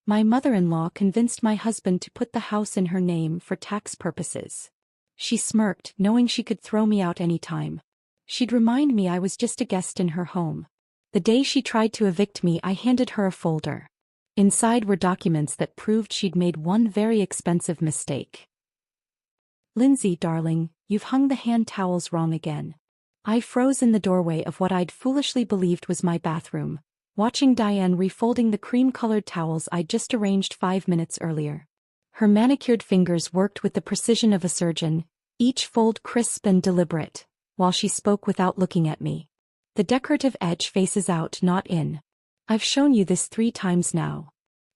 My mother-in-law convinced my husband to put the house in her name for tax purposes. She smirked, knowing she could throw me out any time. She'd remind me I was just a guest in her home. The day she tried to evict me, I handed her a folder. Inside were documents that proved she'd made one very expensive mistake. "Lindsay, darling, you've hung the hand towels wrong again." I froze in the doorway of what I'd foolishly believed was my bathroom, watching Diane refolding the cream-colored towels I'd just arranged 5 minutes earlier. Her manicured fingers worked with the precision of a surgeon, each fold crisp and deliberate, while she spoke without looking at me. "The decorative edge faces out, not in. I've shown you this 3 times now."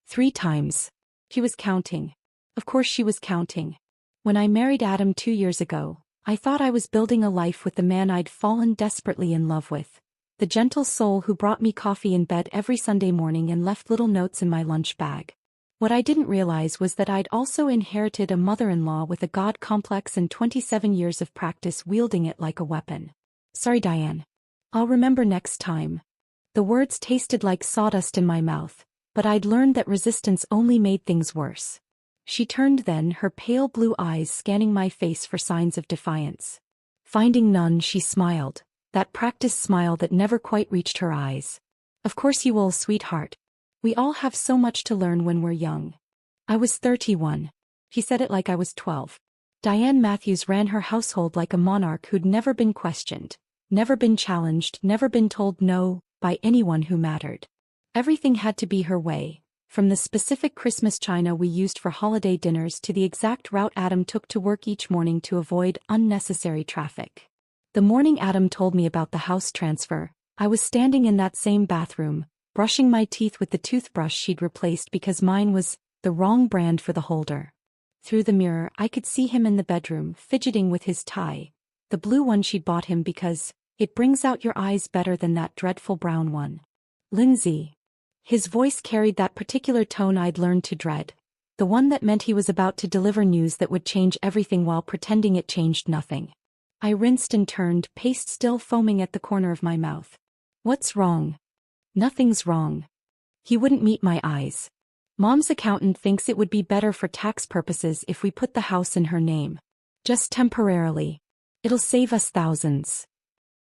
3 times. She was counting. Of course she was counting. When I married Adam 2 years ago, I thought I was building a life with the man I'd fallen desperately in love with. The gentle soul who brought me coffee in bed every Sunday morning and left little notes in my lunch bag. What I didn't realize was that I'd also inherited a mother-in-law with a God complex and 27 years of practice wielding it like a weapon. "Sorry, Diane. I'll remember next time." The words tasted like sawdust in my mouth, but I'd learned that resistance only made things worse. She turned then, her pale blue eyes scanning my face for signs of defiance. Finding none, she smiled, that practiced smile that never quite reached her eyes. "Of course you will, sweetheart. We all have so much to learn when we're young." I was 31. She said it like I was 12. Diane Matthews ran her household like a monarch who'd never been questioned, never been challenged, never been told no by anyone who mattered. Everything had to be her way. From the specific Christmas china we used for holiday dinners to the exact route Adam took to work each morning to avoid unnecessary traffic. The morning Adam told me about the house transfer, I was standing in that same bathroom, brushing my teeth with the toothbrush she'd replaced because mine was the wrong brand for the holder. Through the mirror, I could see him in the bedroom, fidgeting with his tie, the blue one she'd bought him because it brings out your eyes better than that dreadful brown one. "Lindsay." His voice carried that particular tone I'd learned to dread, the one that meant he was about to deliver news that would change everything while pretending it changed nothing. I rinsed and turned, paste still foaming at the corner of my mouth. "What's wrong?" "Nothing's wrong." He wouldn't meet my eyes. "Mom's accountant thinks it would be better for tax purposes if we put the house in her name. Just temporarily. It'll save us thousands."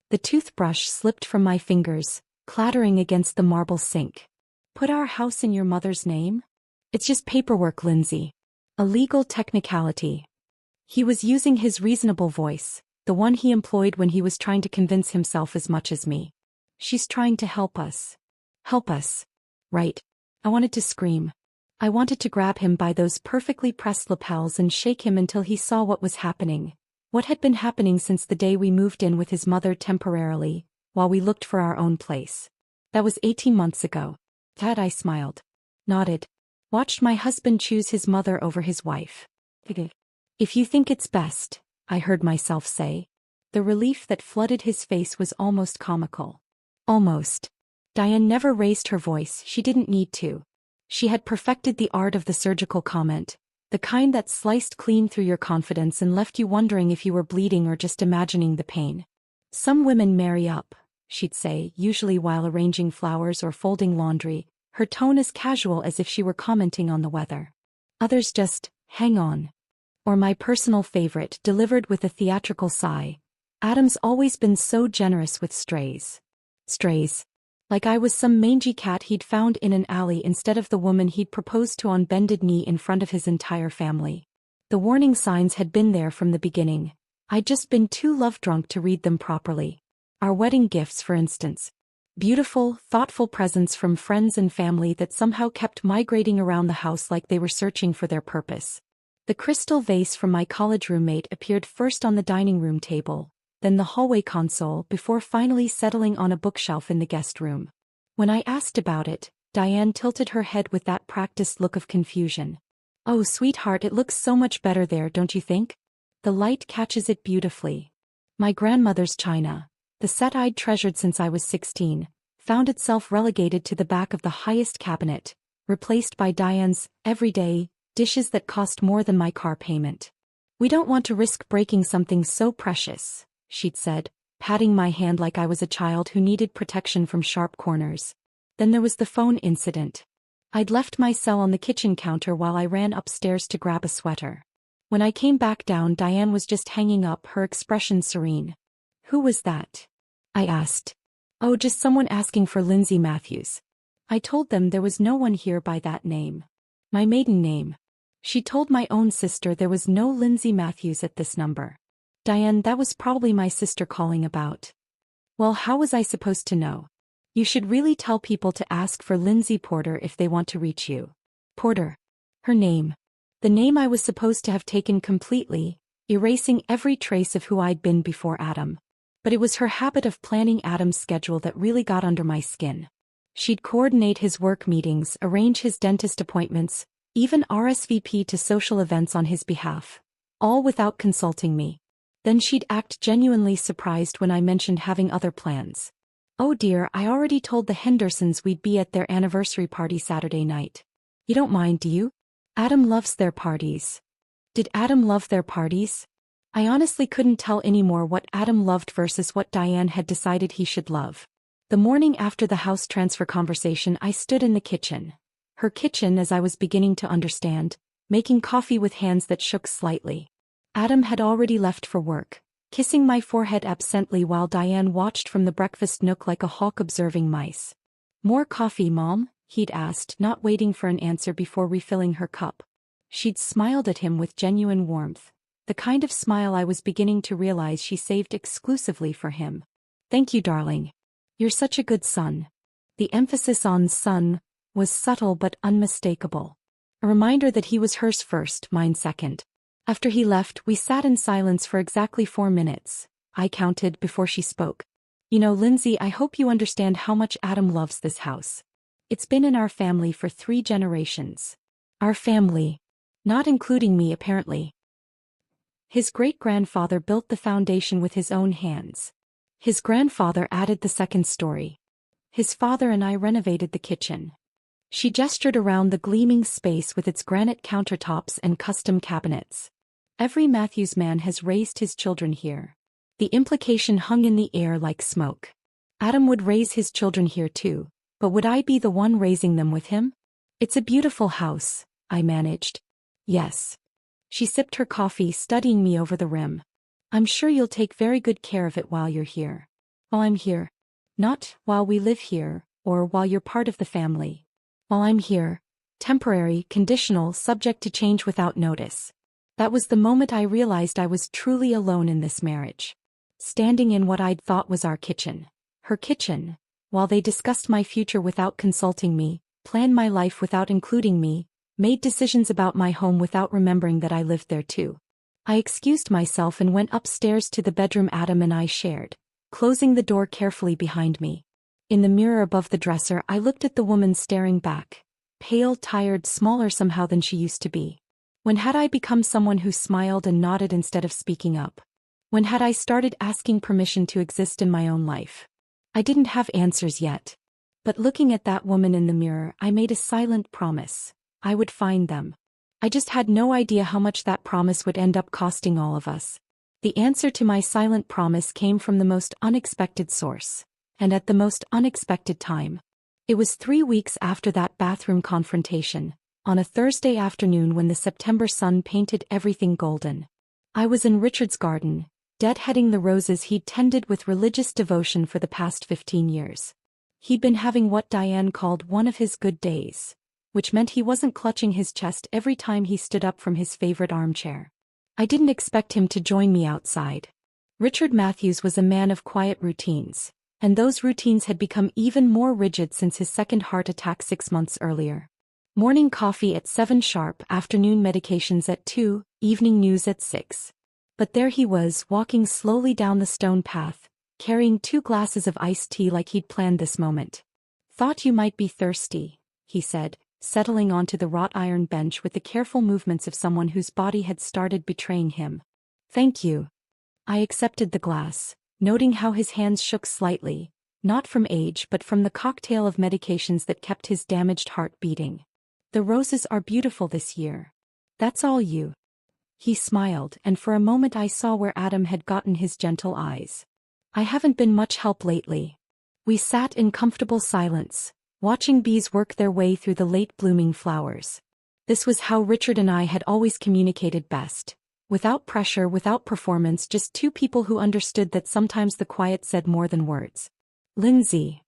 The toothbrush slipped from my fingers, clattering against the marble sink. "Put our house in your mother's name? It's just paperwork, Lindsay. A legal technicality." He was using his reasonable voice, the one he employed when he was trying to convince himself as much as me. "She's trying to help us." Help us. Right. I wanted to scream. I wanted to grab him by those perfectly pressed lapels and shake him until he saw what was happening. What had been happening since the day we moved in with his mother temporarily, while we looked for our own place. That was 18 months ago. Dad, I smiled. Nodded. Watched my husband choose his mother over his wife. "If you think it's best," I heard myself say. The relief that flooded his face was almost comical. Almost. Diane never raised her voice, she didn't need to. She had perfected the art of the surgical comment, the kind that sliced clean through your confidence and left you wondering if you were bleeding or just imagining the pain. "Some women marry up," she'd say, usually while arranging flowers or folding laundry, her tone as casual as if she were commenting on the weather. "Others just hang on." Or my personal favorite, delivered with a theatrical sigh, "Adam's always been so generous with strays." Strays. Like I was some mangy cat he'd found in an alley instead of the woman he'd proposed to on bended knee in front of his entire family. The warning signs had been there from the beginning. I'd just been too love-drunk to read them properly. Our wedding gifts, for instance. Beautiful, thoughtful presents from friends and family that somehow kept migrating around the house like they were searching for their purpose. The crystal vase from my college roommate appeared first on the dining room table, then the hallway console before finally settling on a bookshelf in the guest room. When I asked about it, Diane tilted her head with that practiced look of confusion. "Oh, sweetheart, it looks so much better there, don't you think? The light catches it beautifully." My grandmother's china, the set I'd treasured since I was 16, found itself relegated to the back of the highest cabinet, replaced by Diane's everyday dishes that cost more than my car payment. "We don't want to risk breaking something so precious," she'd said, patting my hand like I was a child who needed protection from sharp corners. Then there was the phone incident. I'd left my cell on the kitchen counter while I ran upstairs to grab a sweater. When I came back down, Diane was just hanging up, her expression serene. "Who was that?" I asked. "Oh, just someone asking for Lindsay Matthews." I told them there was no one here by that name. My maiden name. She told my own sister there was no Lindsay Matthews at this number. "Diane, that was probably my sister calling about." "Well, how was I supposed to know? You should really tell people to ask for Lindsay Porter if they want to reach you." Porter. Her name. The name I was supposed to have taken completely, erasing every trace of who I'd been before Adam. But it was her habit of planning Adam's schedule that really got under my skin. She'd coordinate his work meetings, arrange his dentist appointments, even RSVP to social events on his behalf, all without consulting me. Then she'd act genuinely surprised when I mentioned having other plans. "Oh dear, I already told the Hendersons we'd be at their anniversary party Saturday night. You don't mind, do you? Adam loves their parties." Did Adam love their parties? I honestly couldn't tell anymore what Adam loved versus what Diane had decided he should love. The morning after the house transfer conversation, I stood in the kitchen. Her kitchen, as I was beginning to understand, making coffee with hands that shook slightly. Adam had already left for work, kissing my forehead absently while Diane watched from the breakfast nook like a hawk observing mice. "More coffee, Mom?" he'd asked, not waiting for an answer before refilling her cup. She'd smiled at him with genuine warmth, the kind of smile I was beginning to realize she saved exclusively for him. "Thank you, darling. You're such a good son." The emphasis on son was subtle but unmistakable. A reminder that he was hers first, mine second. After he left, we sat in silence for exactly 4 minutes, I counted, before she spoke. "You know, Lindsay, I hope you understand how much Adam loves this house. It's been in our family for 3 generations. Our family. Not including me, apparently. His great-grandfather built the foundation with his own hands. His grandfather added the second story. His father and I renovated the kitchen." She gestured around the gleaming space with its granite countertops and custom cabinets. "Every Matthews man has raised his children here." The implication hung in the air like smoke. Adam would raise his children here too, but would I be the one raising them with him? "It's a beautiful house," I managed. "Yes." She sipped her coffee, studying me over the rim. "I'm sure you'll take very good care of it while you're here." "While I'm here?" "Not while we live here, or while you're part of the family. While I'm here. Temporary, conditional, subject to change without notice." That was the moment I realized I was truly alone in this marriage. Standing in what I'd thought was our kitchen. Her kitchen. While they discussed my future without consulting me, planned my life without including me, made decisions about my home without remembering that I lived there too. I excused myself and went upstairs to the bedroom Adam and I shared, closing the door carefully behind me. In the mirror above the dresser, I looked at the woman staring back, pale, tired, smaller somehow than she used to be. When had I become someone who smiled and nodded instead of speaking up? When had I started asking permission to exist in my own life? I didn't have answers yet. But looking at that woman in the mirror, I made a silent promise. I would find them. I just had no idea how much that promise would end up costing all of us. The answer to my silent promise came from the most unexpected source, and at the most unexpected time. It was 3 weeks after that bathroom confrontation, on a Thursday afternoon when the September sun painted everything golden. I was in Richard's garden, deadheading the roses he'd tended with religious devotion for the past 15 years. He'd been having what Diane called one of his good days, which meant he wasn't clutching his chest every time he stood up from his favorite armchair. I didn't expect him to join me outside. Richard Matthews was a man of quiet routines, and those routines had become even more rigid since his second heart attack 6 months earlier. Morning coffee at 7 sharp, afternoon medications at 2, evening news at 6. But there he was, walking slowly down the stone path, carrying 2 glasses of iced tea like he'd planned this moment. "Thought you might be thirsty," he said, settling onto the wrought iron bench with the careful movements of someone whose body had started betraying him. "Thank you." I accepted the glass, noting how his hands shook slightly, not from age but from the cocktail of medications that kept his damaged heart beating. "The roses are beautiful this year. That's all you." He smiled, and for a moment I saw where Adam had gotten his gentle eyes. "I haven't been much help lately." We sat in comfortable silence, watching bees work their way through the late-blooming flowers. This was how Richard and I had always communicated best. Without pressure, without performance, just two people who understood that sometimes the quiet said more than words. Lindsay.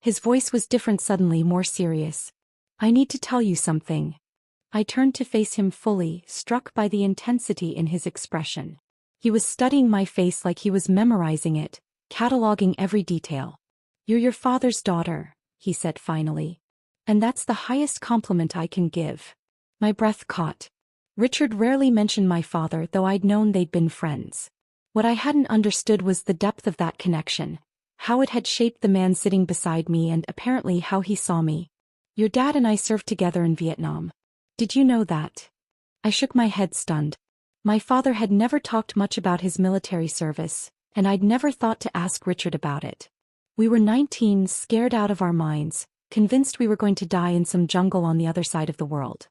His voice was different suddenly, more serious. I need to tell you something. I turned to face him fully, struck by the intensity in his expression. He was studying my face like he was memorizing it, cataloging every detail. You're your father's daughter, he said finally. And that's the highest compliment I can give. My breath caught. Richard rarely mentioned my father, though I'd known they'd been friends. What I hadn't understood was the depth of that connection, how it had shaped the man sitting beside me and apparently how he saw me. Your dad and I served together in Vietnam. Did you know that? I shook my head, stunned. My father had never talked much about his military service, and I'd never thought to ask Richard about it. We were 19, scared out of our minds, convinced we were going to die in some jungle on the other side of the world.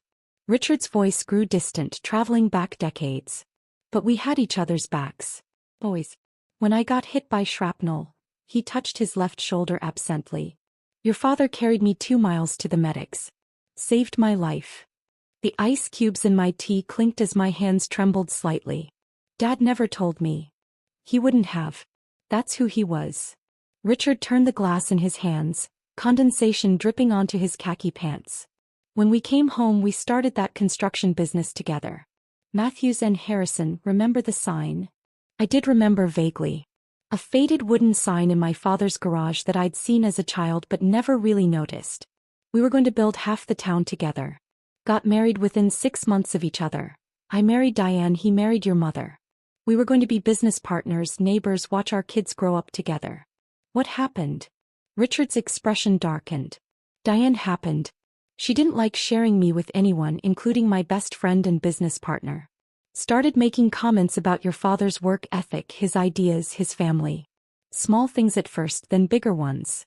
Richard's voice grew distant, traveling back decades. But we had each other's backs. Always. When I got hit by shrapnel, he touched his left shoulder absently. Your father carried me 2 miles to the medics. Saved my life. The ice cubes in my tea clinked as my hands trembled slightly. Dad never told me. He wouldn't have. That's who he was. Richard turned the glass in his hands, condensation dripping onto his khaki pants. When we came home, we started that construction business together. Matthews and Harrison, remember the sign? I did remember vaguely. A faded wooden sign in my father's garage that I'd seen as a child but never really noticed. We were going to build half the town together. Got married within 6 months of each other. I married Diane, he married your mother. We were going to be business partners, neighbors, watch our kids grow up together. What happened? Richard's expression darkened. Diane happened. She didn't like sharing me with anyone, including my best friend and business partner. Started making comments about your father's work ethic, his ideas, his family. Small things at first, then bigger ones.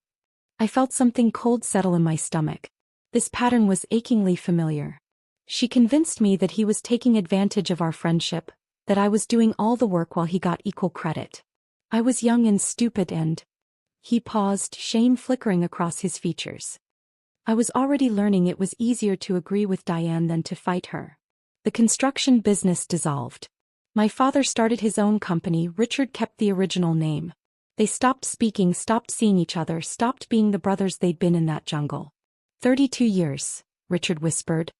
I felt something cold settle in my stomach. This pattern was achingly familiar. She convinced me that he was taking advantage of our friendship, that I was doing all the work while he got equal credit. I was young and stupid and... He paused, shame flickering across his features. I was already learning it was easier to agree with Diane than to fight her. The construction business dissolved. My father started his own company. Richard kept the original name. They stopped speaking, stopped seeing each other, stopped being the brothers they'd been in that jungle. 32 years, Richard whispered.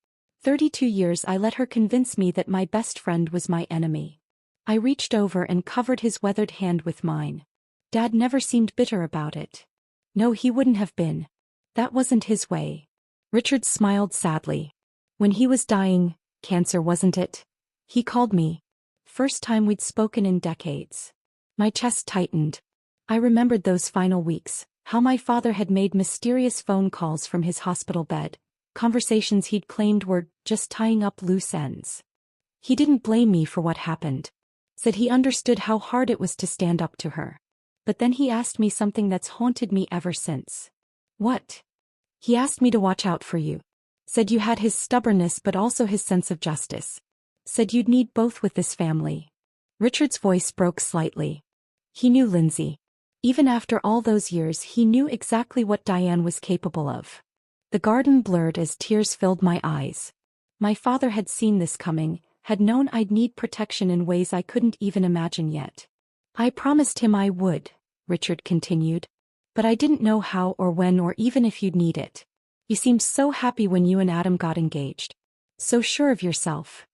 32 years I let her convince me that my best friend was my enemy. I reached over and covered his weathered hand with mine. Dad never seemed bitter about it. No, he wouldn't have been. That wasn't his way. Richard smiled sadly. When he was dying, cancer wasn't it? He called me. First time we'd spoken in decades. My chest tightened. I remembered those final weeks, how my father had made mysterious phone calls from his hospital bed, conversations he'd claimed were just tying up loose ends. He didn't blame me for what happened. Said he understood how hard it was to stand up to her. But then he asked me something that's haunted me ever since. What? He asked me to watch out for you. Said you had his stubbornness but also his sense of justice. Said you'd need both with this family. Richard's voice broke slightly. He knew Lindsay. Even after all those years, he knew exactly what Diane was capable of. The garden blurred as tears filled my eyes. My father had seen this coming, had known I'd need protection in ways I couldn't even imagine yet. I promised him I would, Richard continued. But I didn't know how or when or even if you'd need it. You seemed so happy when you and Adam got engaged. So sure of yourself.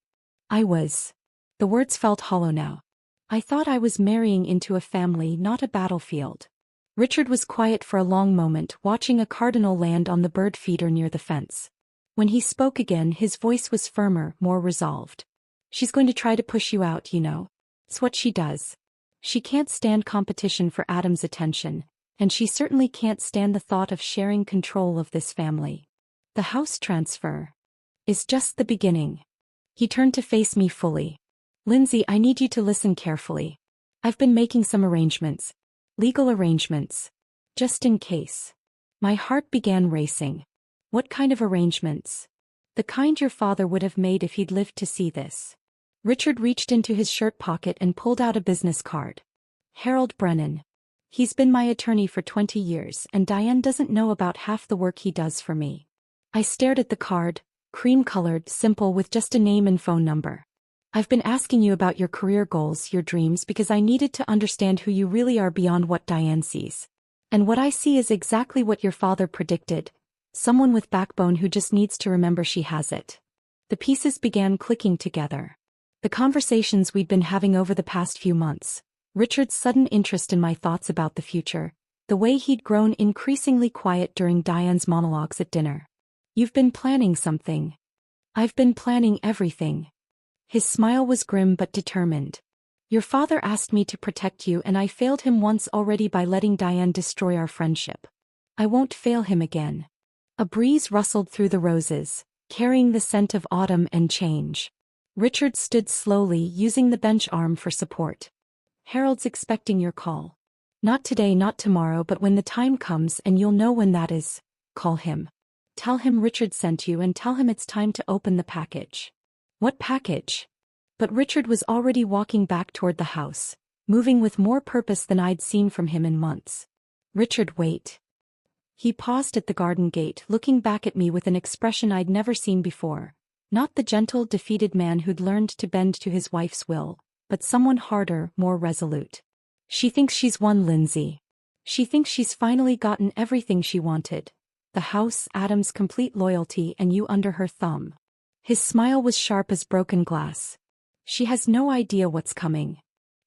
I was. The words felt hollow now. I thought I was marrying into a family, not a battlefield. Richard was quiet for a long moment, watching a cardinal land on the bird feeder near the fence. When he spoke again, his voice was firmer, more resolved. She's going to try to push you out, you know. It's what she does. She can't stand competition for Adam's attention. And she certainly can't stand the thought of sharing control of this family. The house transfer is just the beginning. He turned to face me fully. Lindsay, I need you to listen carefully. I've been making some arrangements. Legal arrangements. Just in case. My heart began racing. What kind of arrangements? The kind your father would have made if he'd lived to see this. Richard reached into his shirt pocket and pulled out a business card. Harold Brennan. He's been my attorney for 20 years and Diane doesn't know about half the work he does for me. I stared at the card, cream-colored, simple with just a name and phone number. I've been asking you about your career goals, your dreams because I needed to understand who you really are beyond what Diane sees. And what I see is exactly what your father predicted. Someone with backbone who just needs to remember she has it. The pieces began clicking together. The conversations we'd been having over the past few months, Richard's sudden interest in my thoughts about the future, the way he'd grown increasingly quiet during Diane's monologues at dinner. You've been planning something. I've been planning everything. His smile was grim but determined. Your father asked me to protect you and I failed him once already by letting Diane destroy our friendship. I won't fail him again. A breeze rustled through the roses, carrying the scent of autumn and change. Richard stood slowly, using the bench arm for support. Harold's expecting your call. Not today, not tomorrow, but when the time comes and you'll know when that is, call him. Tell him Richard sent you and tell him it's time to open the package. What package? But Richard was already walking back toward the house, moving with more purpose than I'd seen from him in months. Richard, wait. He paused at the garden gate, looking back at me with an expression I'd never seen before. Not the gentle, defeated man who'd learned to bend to his wife's will, but someone harder, more resolute. She thinks she's won, Lindsay. She thinks she's finally gotten everything she wanted. The house, Adam's complete loyalty, and you under her thumb. His smile was sharp as broken glass. She has no idea what's coming.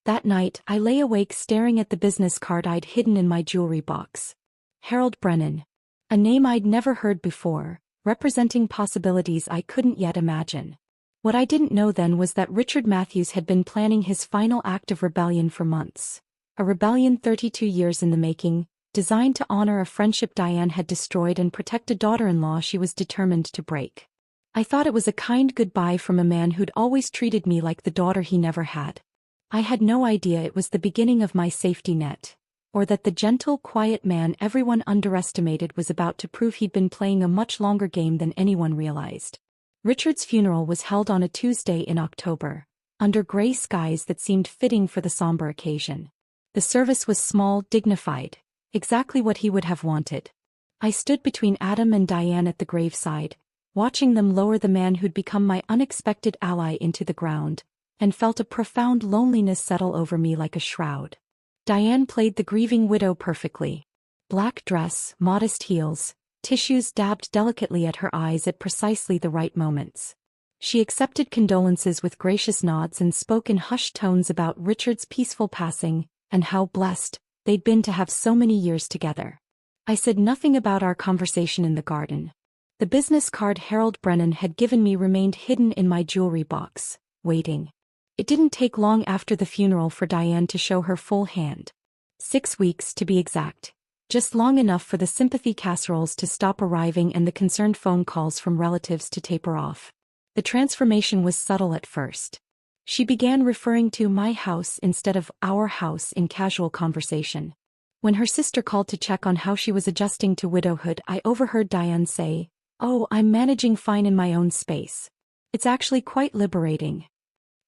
That night, I lay awake staring at the business card I'd hidden in my jewelry box. Harold Brennan. A name I'd never heard before, representing possibilities I couldn't yet imagine. What I didn't know then was that Richard Matthews had been planning his final act of rebellion for months. A rebellion 32 years in the making, designed to honor a friendship Diane had destroyed and protect a daughter-in-law she was determined to break. I thought it was a kind goodbye from a man who'd always treated me like the daughter he never had. I had no idea it was the beginning of my safety net, or that the gentle, quiet man everyone underestimated was about to prove he'd been playing a much longer game than anyone realized. Richard's funeral was held on a Tuesday in October, under gray skies that seemed fitting for the somber occasion. The service was small, dignified, exactly what he would have wanted. I stood between Adam and Diane at the graveside, watching them lower the man who'd become my unexpected ally into the ground, and felt a profound loneliness settle over me like a shroud. Diane played the grieving widow perfectly. Black dress, modest heels, tissues dabbed delicately at her eyes at precisely the right moments. She accepted condolences with gracious nods and spoke in hushed tones about Richard's peaceful passing, and how blessed they'd been to have so many years together. I said nothing about our conversation in the garden. The business card Harold Brennan had given me remained hidden in my jewelry box, waiting. It didn't take long after the funeral for Diane to show her full hand. 6 weeks to be exact. Just long enough for the sympathy casseroles to stop arriving and the concerned phone calls from relatives to taper off. The transformation was subtle at first. She began referring to my house instead of our house in casual conversation. When her sister called to check on how she was adjusting to widowhood, I overheard Diane say, "Oh, I'm managing fine in my own space. It's actually quite liberating."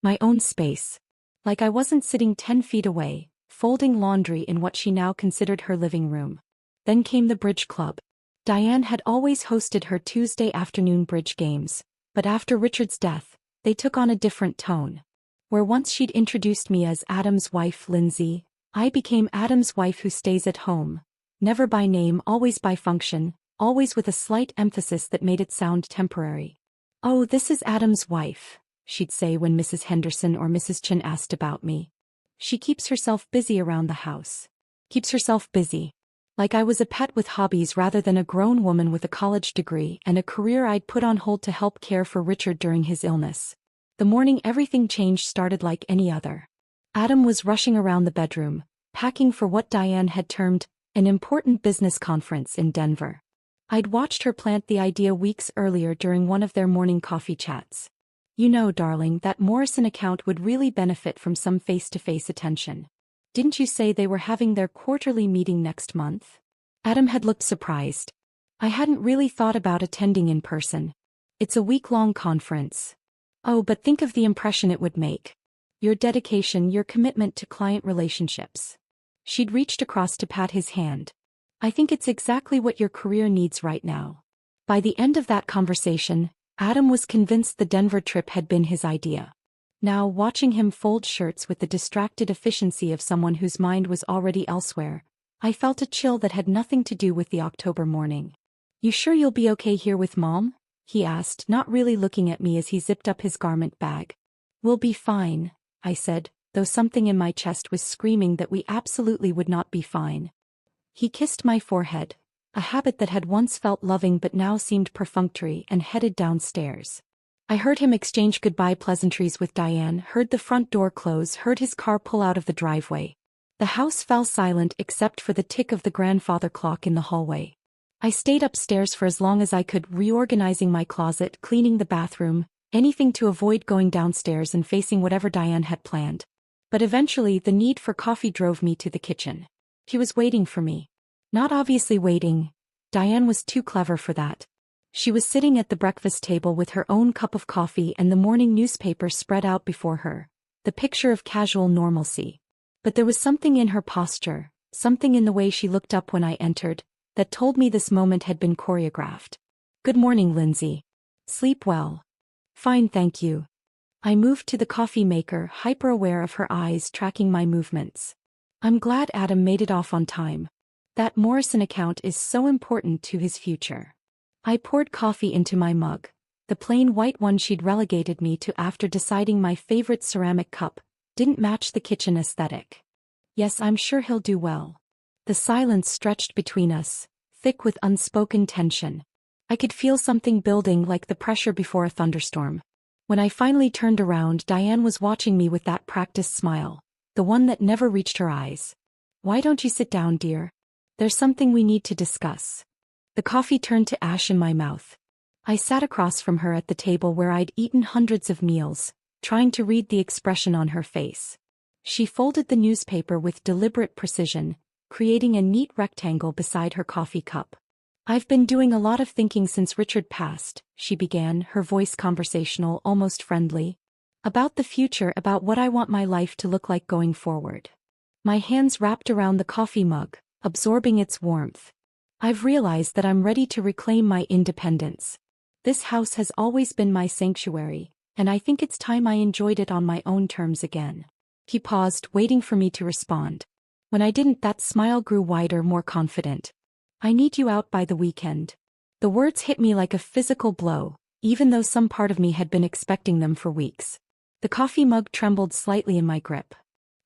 My own space. Like I wasn't sitting 10 feet away, folding laundry in what she now considered her living room. Then came the bridge club. Diane had always hosted her Tuesday afternoon bridge games, but after Richard's death, they took on a different tone. Where once she'd introduced me as Adam's wife, Lindsay, I became Adam's wife who stays at home. Never by name, always by function, always with a slight emphasis that made it sound temporary. "Oh, this is Adam's wife," she'd say when Mrs. Henderson or Mrs. Chin asked about me. "She keeps herself busy around the house." Keeps herself busy. Like I was a pet with hobbies rather than a grown woman with a college degree and a career I'd put on hold to help care for Richard during his illness. The morning everything changed started like any other. Adam was rushing around the bedroom, packing for what Diane had termed an important business conference in Denver. I'd watched her plant the idea weeks earlier during one of their morning coffee chats. "You know, darling, that Morrison account would really benefit from some face-to-face attention. Didn't you say they were having their quarterly meeting next month?" Adam had looked surprised. "I hadn't really thought about attending in person. It's a week-long conference." "Oh, but think of the impression it would make. Your dedication, your commitment to client relationships." She'd reached across to pat his hand. I think it's exactly what your career needs right now. By the end of that conversation, Adam was convinced the Denver trip had been his idea. Now, watching him fold shirts with the distracted efficiency of someone whose mind was already elsewhere, I felt a chill that had nothing to do with the October morning. You sure you'll be okay here with Mom? He asked, not really looking at me as he zipped up his garment bag. We'll be fine, I said, though something in my chest was screaming that we absolutely would not be fine. He kissed my forehead, a habit that had once felt loving but now seemed perfunctory, and headed downstairs. I heard him exchange goodbye pleasantries with Diane, heard the front door close, heard his car pull out of the driveway. The house fell silent except for the tick of the grandfather clock in the hallway. I stayed upstairs for as long as I could, reorganizing my closet, cleaning the bathroom, anything to avoid going downstairs and facing whatever Diane had planned. But eventually the need for coffee drove me to the kitchen. He was waiting for me. Not obviously waiting. Diane was too clever for that. She was sitting at the breakfast table with her own cup of coffee and the morning newspaper spread out before her, the picture of casual normalcy. But there was something in her posture, something in the way she looked up when I entered, that told me this moment had been choreographed. Good morning, Lindsay. Sleep well. Fine, thank you. I moved to the coffee maker, hyper-aware of her eyes tracking my movements. I'm glad Adam made it off on time. That Morrison account is so important to his future. I poured coffee into my mug, the plain white one she'd relegated me to after deciding my favorite ceramic cup didn't match the kitchen aesthetic. Yes, I'm sure he'll do well. The silence stretched between us, thick with unspoken tension. I could feel something building, like the pressure before a thunderstorm. When I finally turned around, Diane was watching me with that practiced smile, the one that never reached her eyes. Why don't you sit down, dear? There's something we need to discuss. The coffee turned to ash in my mouth. I sat across from her at the table where I'd eaten hundreds of meals, trying to read the expression on her face. She folded the newspaper with deliberate precision, creating a neat rectangle beside her coffee cup. I've been doing a lot of thinking since Richard passed, she began, her voice conversational, almost friendly. About the future, about what I want my life to look like going forward. My hands wrapped around the coffee mug, absorbing its warmth. I've realized that I'm ready to reclaim my independence. This house has always been my sanctuary, and I think it's time I enjoyed it on my own terms again. He paused, waiting for me to respond. When I didn't, that smile grew wider, more confident. I need you out by the weekend. The words hit me like a physical blow, even though some part of me had been expecting them for weeks. The coffee mug trembled slightly in my grip.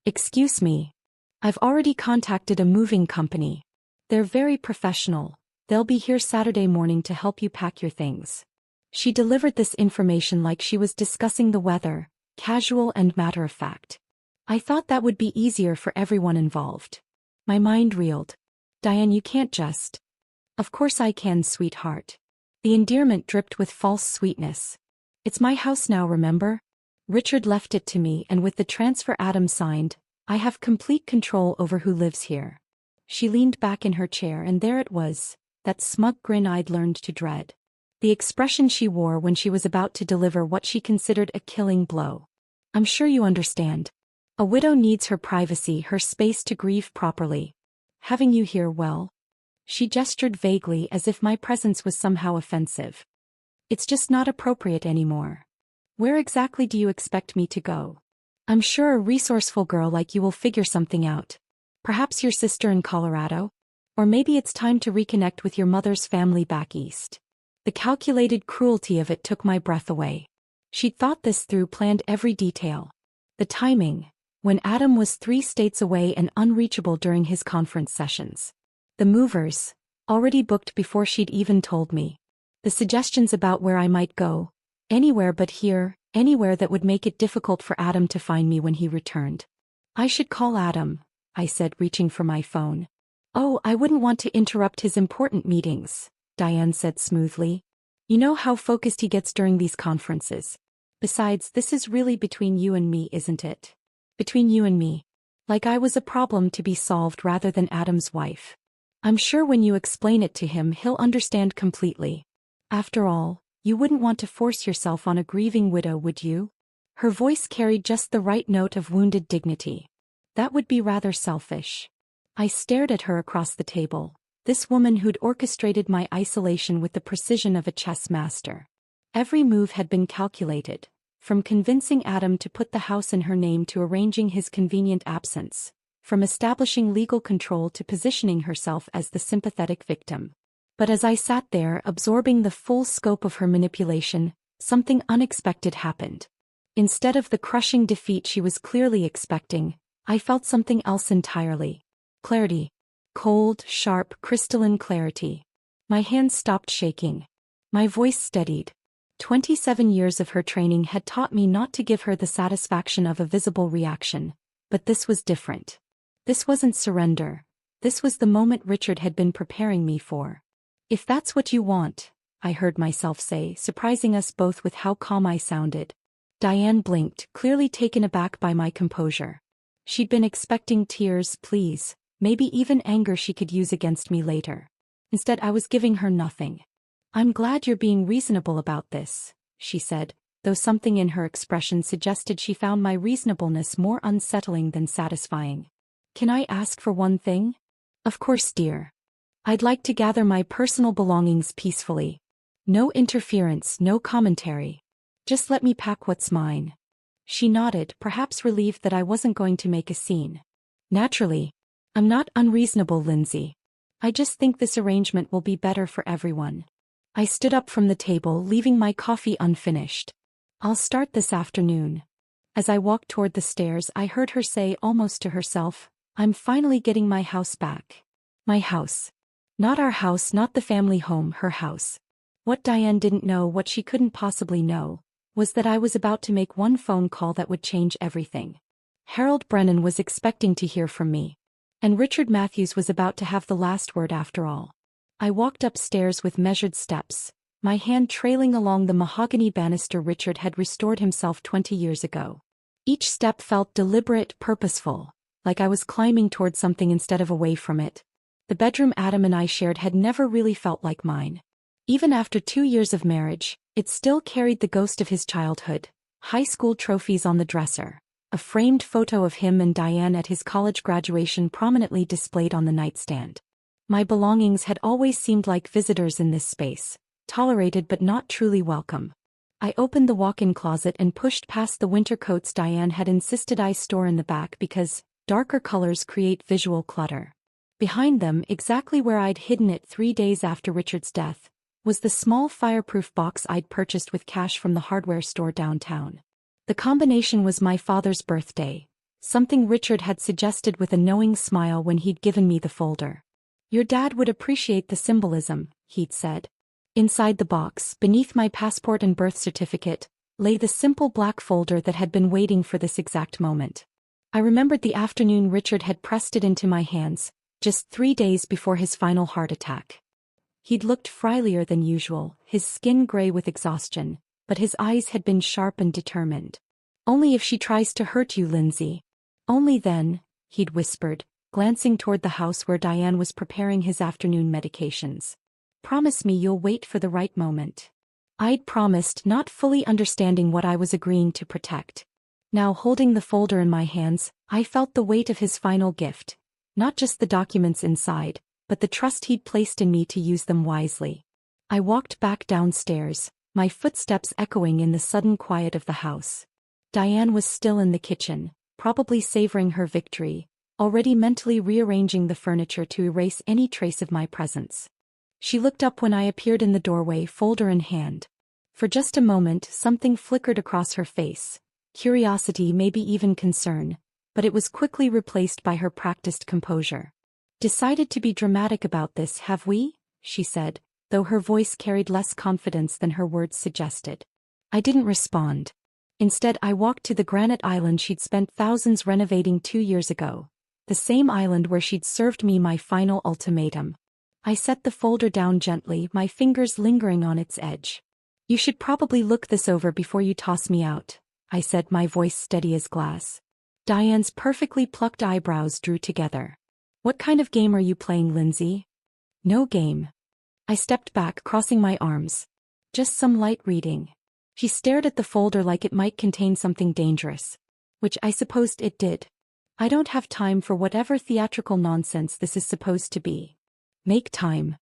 Excuse me. I've already contacted a moving company. They're very professional. They'll be here Saturday morning to help you pack your things. She delivered this information like she was discussing the weather, casual and matter-of-fact. I thought that would be easier for everyone involved. My mind reeled. Diane, you can't just. Of course I can, sweetheart. The endearment dripped with false sweetness. It's my house now, remember? Richard left it to me, and with the transfer Adam signed, I have complete control over who lives here. She leaned back in her chair, and there it was, that smug grin I'd learned to dread. The expression she wore when she was about to deliver what she considered a killing blow. I'm sure you understand. A widow needs her privacy, her space to grieve properly. Having you here, well. She gestured vaguely as if my presence was somehow offensive. It's just not appropriate anymore. Where exactly do you expect me to go? I'm sure a resourceful girl like you will figure something out. Perhaps your sister in Colorado? Or maybe it's time to reconnect with your mother's family back east. The calculated cruelty of it took my breath away. She'd thought this through, planned every detail. The timing, when Adam was 3 states away and unreachable during his conference sessions. The movers, already booked before she'd even told me. The suggestions about where I might go, anywhere but here, anywhere that would make it difficult for Adam to find me when he returned. I should call Adam, I said, reaching for my phone. Oh, I wouldn't want to interrupt his important meetings, Diane said smoothly. You know how focused he gets during these conferences. Besides, this is really between you and me, isn't it? Between you and me. Like I was a problem to be solved rather than Adam's wife. I'm sure when you explain it to him, he'll understand completely. After all, you wouldn't want to force yourself on a grieving widow, would you? Her voice carried just the right note of wounded dignity. That would be rather selfish. I stared at her across the table, this woman who'd orchestrated my isolation with the precision of a chess master. Every move had been calculated, from convincing Adam to put the house in her name to arranging his convenient absence, from establishing legal control to positioning herself as the sympathetic victim. But as I sat there absorbing the full scope of her manipulation, something unexpected happened. Instead of the crushing defeat she was clearly expecting, I felt something else entirely. Clarity. Cold, sharp, crystalline clarity. My hands stopped shaking. My voice steadied. 27 years of her training had taught me not to give her the satisfaction of a visible reaction, but this was different. This wasn't surrender. This was the moment Richard had been preparing me for. If that's what you want, I heard myself say, surprising us both with how calm I sounded. Diane blinked, clearly taken aback by my composure. She'd been expecting tears, pleas, maybe even anger she could use against me later. Instead, I was giving her nothing. "I'm glad you're being reasonable about this," she said, though something in her expression suggested she found my reasonableness more unsettling than satisfying. "Can I ask for one thing?" "Of course, dear. I'd like to gather my personal belongings peacefully. No interference, no commentary. Just let me pack what's mine." She nodded, perhaps relieved that I wasn't going to make a scene. "Naturally. I'm not unreasonable, Lindsay. I just think this arrangement will be better for everyone." I stood up from the table, leaving my coffee unfinished. "I'll start this afternoon." As I walked toward the stairs, I heard her say almost to herself, "I'm finally getting my house back." My house. Not our house, not the family home, her house. What Diane didn't know, what she couldn't possibly know, was that I was about to make one phone call that would change everything. Harold Brennan was expecting to hear from me. And Richard Matthews was about to have the last word after all. I walked upstairs with measured steps, my hand trailing along the mahogany banister Richard had restored himself 20 years ago. Each step felt deliberate, purposeful, like I was climbing toward something instead of away from it. The bedroom Adam and I shared had never really felt like mine. Even after 2 years of marriage, it still carried the ghost of his childhood, high school trophies on the dresser, a framed photo of him and Diane at his college graduation prominently displayed on the nightstand. My belongings had always seemed like visitors in this space, tolerated but not truly welcome. I opened the walk-in closet and pushed past the winter coats Diane had insisted I store in the back because darker colors create visual clutter. Behind them, exactly where I'd hidden it 3 days after Richard's death, was the small fireproof box I'd purchased with cash from the hardware store downtown. The combination was my father's birthday, something Richard had suggested with a knowing smile when he'd given me the folder. "Your dad would appreciate the symbolism," he'd said. Inside the box, beneath my passport and birth certificate, lay the simple black folder that had been waiting for this exact moment. I remembered the afternoon Richard had pressed it into my hands, just 3 days before his final heart attack. He'd looked frielier than usual, his skin gray with exhaustion, but his eyes had been sharp and determined. "Only if she tries to hurt you, Lindsay. Only then," he'd whispered, glancing toward the house where Diane was preparing his afternoon medications. "Promise me you'll wait for the right moment." I'd promised, not fully understanding what I was agreeing to protect. Now, holding the folder in my hands, I felt the weight of his final gift, not just the documents inside, but the trust he'd placed in me to use them wisely. I walked back downstairs, my footsteps echoing in the sudden quiet of the house. Diane was still in the kitchen, probably savoring her victory, already mentally rearranging the furniture to erase any trace of my presence. She looked up when I appeared in the doorway, folder in hand. For just a moment, something flickered across her face, curiosity, maybe even concern, but it was quickly replaced by her practiced composure. "Decided to be dramatic about this, have we?" she said, though her voice carried less confidence than her words suggested. I didn't respond. Instead, I walked to the granite island she'd spent thousands renovating 2 years ago, the same island where she'd served me my final ultimatum. I set the folder down gently, my fingers lingering on its edge. "You should probably look this over before you toss me out," I said, my voice steady as glass. Diane's perfectly plucked eyebrows drew together. "What kind of game are you playing, Lindsay?" "No game." I stepped back, crossing my arms. "Just some light reading." She stared at the folder like it might contain something dangerous. Which I supposed it did. I don't have time for whatever theatrical nonsense this is supposed to be. Make time.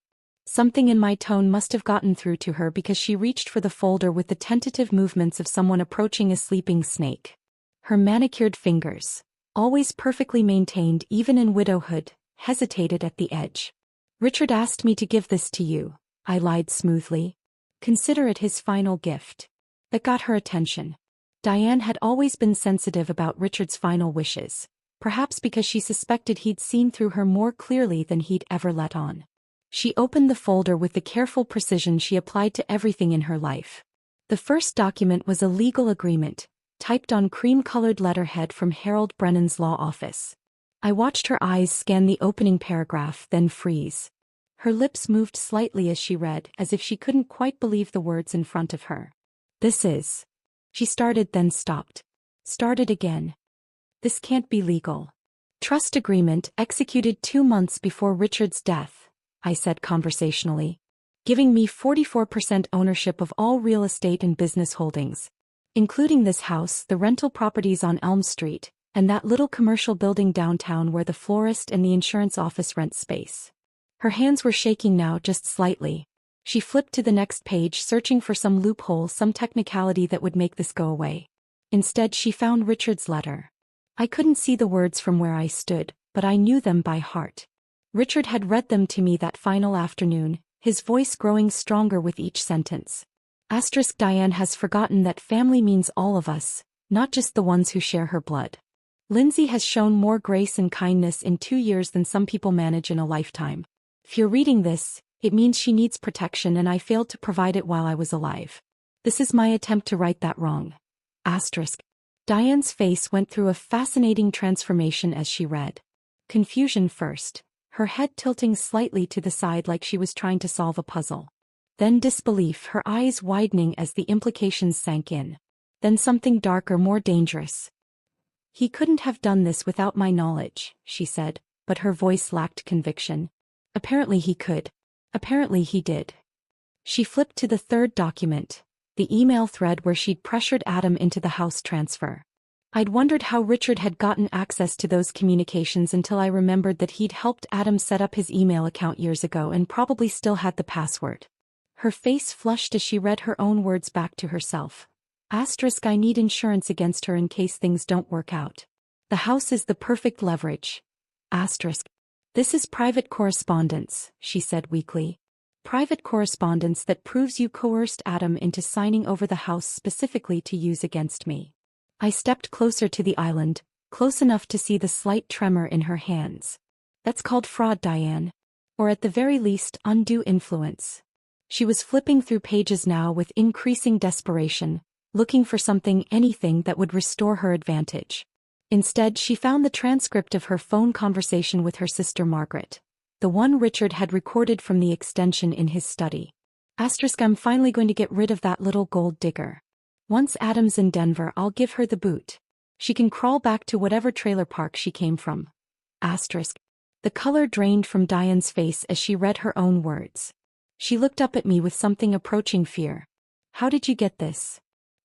Something in my tone must have gotten through to her because she reached for the folder with the tentative movements of someone approaching a sleeping snake. Her manicured fingers, always perfectly maintained even in widowhood, hesitated at the edge. Richard asked me to give this to you, I lied smoothly. Consider it his final gift. That got her attention. Diane had always been sensitive about Richard's final wishes, perhaps because she suspected he'd seen through her more clearly than he'd ever let on. She opened the folder with the careful precision she applied to everything in her life. The first document was a legal agreement, typed on cream-colored letterhead from Harold Brennan's law office. I watched her eyes scan the opening paragraph, then freeze. Her lips moved slightly as she read, as if she couldn't quite believe the words in front of her. This is... She started then stopped. Started again. This can't be legal. Trust agreement executed 2 months before Richard's death, I said conversationally. Giving me 44% ownership of all real estate and business holdings, including this house, the rental properties on Elm Street, and that little commercial building downtown where the florist and the insurance office rent space. Her hands were shaking now just slightly. She flipped to the next page, searching for some loophole, some technicality that would make this go away. Instead, she found Richard's letter. I couldn't see the words from where I stood, but I knew them by heart. Richard had read them to me that final afternoon, his voice growing stronger with each sentence. Diane has forgotten that family means all of us, not just the ones who share her blood. Lindsay has shown more grace and kindness in 2 years than some people manage in a lifetime. If you're reading this, it means she needs protection and I failed to provide it while I was alive. This is my attempt to right that wrong. Diane's face went through a fascinating transformation as she read. Confusion first, her head tilting slightly to the side like she was trying to solve a puzzle. Then disbelief, her eyes widening as the implications sank in. Then something darker, more dangerous. He couldn't have done this without my knowledge, she said, but her voice lacked conviction. Apparently he could. Apparently he did. She flipped to the third document, the email thread where she'd pressured Adam into the house transfer. I'd wondered how Richard had gotten access to those communications until I remembered that he'd helped Adam set up his email account years ago and probably still had the password. Her face flushed as she read her own words back to herself. I need insurance against her in case things don't work out. The house is the perfect leverage. This is private correspondence, she said weakly. Private correspondence that proves you coerced Adam into signing over the house specifically to use against me. I stepped closer to the island, close enough to see the slight tremor in her hands. That's called fraud, Diane. Or at the very least, undue influence. She was flipping through pages now with increasing desperation, looking for something, anything that would restore her advantage. Instead, she found the transcript of her phone conversation with her sister Margaret, the one Richard had recorded from the extension in his study. I'm finally going to get rid of that little gold digger. Once Adam's in Denver, I'll give her the boot. She can crawl back to whatever trailer park she came from. The color drained from Diane's face as she read her own words. She looked up at me with something approaching fear. How did you get this?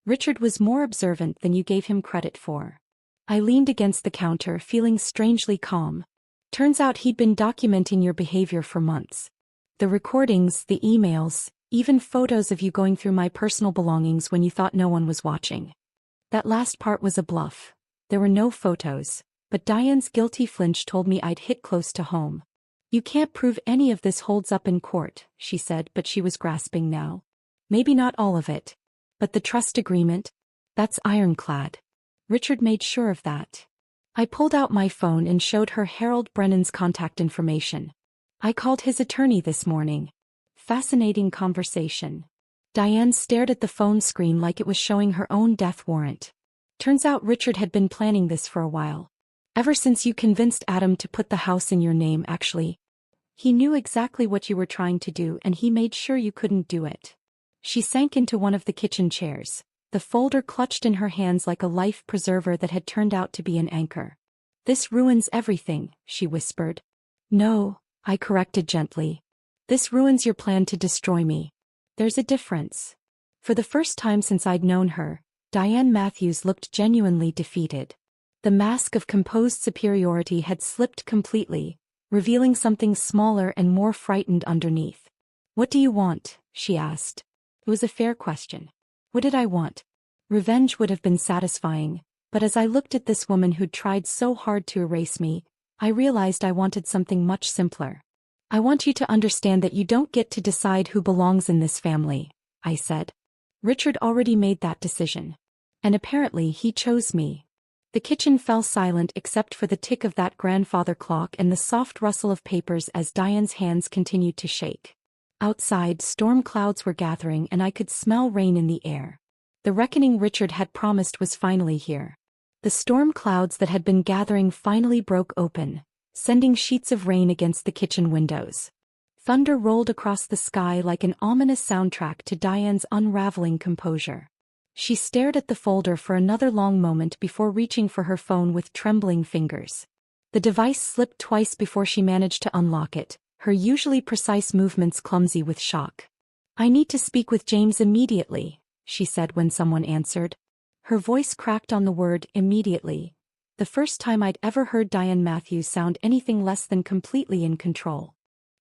Richard was more observant than you gave him credit for. I leaned against the counter, feeling strangely calm. Turns out he'd been documenting your behavior for months. The recordings, the emails, even photos of you going through my personal belongings when you thought no one was watching. That last part was a bluff. There were no photos, but Diane's guilty flinch told me I'd hit close to home. You can't prove any of this holds up in court, she said, but she was grasping now. Maybe not all of it. But the trust agreement? That's ironclad. Richard made sure of that. I pulled out my phone and showed her Harold Brennan's contact information. I called his attorney this morning. Fascinating conversation. Diane stared at the phone screen like it was showing her own death warrant. Turns out Richard had been planning this for a while. Ever since you convinced Adam to put the house in your name, actually. He knew exactly what you were trying to do and he made sure you couldn't do it. She sank into one of the kitchen chairs, the folder clutched in her hands like a life preserver that had turned out to be an anchor. This ruins everything, she whispered. No, I corrected gently. This ruins your plan to destroy me. There's a difference. For the first time since I'd known her, Diane Matthews looked genuinely defeated. The mask of composed superiority had slipped completely, revealing something smaller and more frightened underneath. "What do you want?" she asked. It was a fair question. What did I want? Revenge would have been satisfying, but as I looked at this woman who'd tried so hard to erase me, I realized I wanted something much simpler. "I want you to understand that you don't get to decide who belongs in this family," I said. Richard already made that decision. And apparently he chose me. The kitchen fell silent except for the tick of that grandfather clock and the soft rustle of papers as Diane's hands continued to shake. Outside, storm clouds were gathering and I could smell rain in the air. The reckoning Richard had promised was finally here. The storm clouds that had been gathering finally broke open, sending sheets of rain against the kitchen windows. Thunder rolled across the sky like an ominous soundtrack to Diane's unraveling composure. She stared at the folder for another long moment before reaching for her phone with trembling fingers. The device slipped twice before she managed to unlock it, her usually precise movements clumsy with shock. "I need to speak with James immediately," she said when someone answered. Her voice cracked on the word immediately, the first time I'd ever heard Diane Matthews sound anything less than completely in control.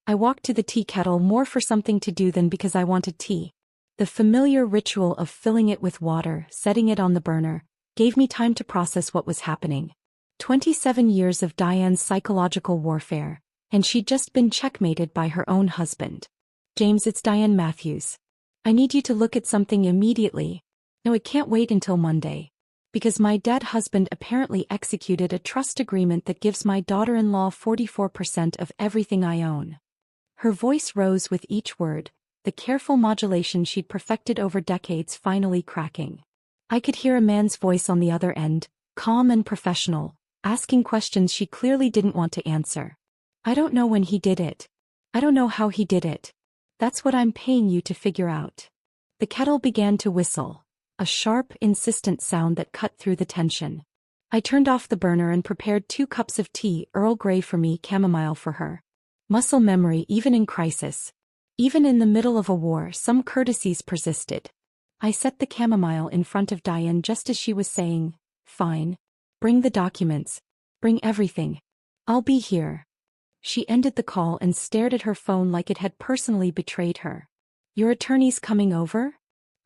I walked to the tea kettle more for something to do than because I wanted tea. The familiar ritual of filling it with water, setting it on the burner, gave me time to process what was happening. 27 years of Diane's psychological warfare, and she'd just been checkmated by her own husband. "James, it's Diane Matthews. I need you to look at something immediately. No, it can't wait until Monday. Because my dead husband apparently executed a trust agreement that gives my daughter-in-law 44% of everything I own." Her voice rose with each word, the careful modulation she'd perfected over decades finally cracking. I could hear a man's voice on the other end, calm and professional, asking questions she clearly didn't want to answer. "I don't know when he did it. I don't know how he did it. That's what I'm paying you to figure out." The kettle began to whistle, a sharp, insistent sound that cut through the tension. I turned off the burner and prepared 2 cups of tea, Earl Grey for me, chamomile for her. Muscle memory even in crisis. Even in the middle of a war, some courtesies persisted. I set the chamomile in front of Diane just as she was saying, "Fine. Bring the documents. Bring everything. I'll be here." She ended the call and stared at her phone like it had personally betrayed her. "Your attorney's coming over?"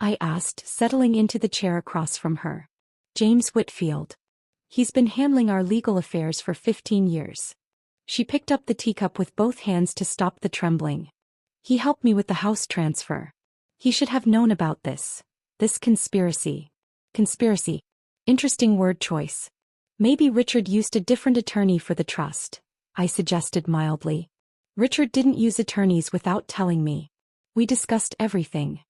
I asked, settling into the chair across from her. "James Whitfield. He's been handling our legal affairs for 15 years. She picked up the teacup with both hands to stop the trembling. "He helped me with the house transfer. He should have known about this. This conspiracy." Conspiracy. Interesting word choice. "Maybe Richard used a different attorney for the trust," I suggested mildly. "Richard didn't use attorneys without telling me. We discussed everything."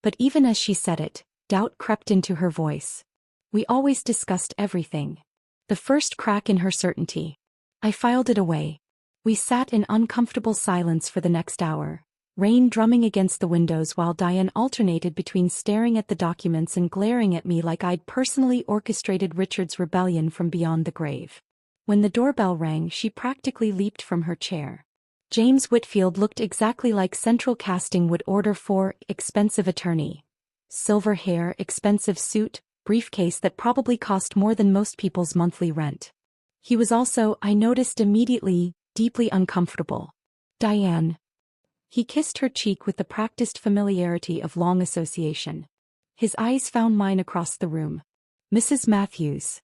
But even as she said it, doubt crept into her voice. "We always discussed everything." The first crack in her certainty. I filed it away. We sat in uncomfortable silence for the next hour, rain drumming against the windows while Diane alternated between staring at the documents and glaring at me like I'd personally orchestrated Richard's rebellion from beyond the grave. When the doorbell rang, she practically leaped from her chair. James Whitfield looked exactly like central casting would order for expensive attorney. Silver hair, expensive suit, briefcase that probably cost more than most people's monthly rent. He was also, I noticed immediately, deeply uncomfortable. "Diane." He kissed her cheek with the practiced familiarity of long association. His eyes found mine across the room. "Mrs. Matthews."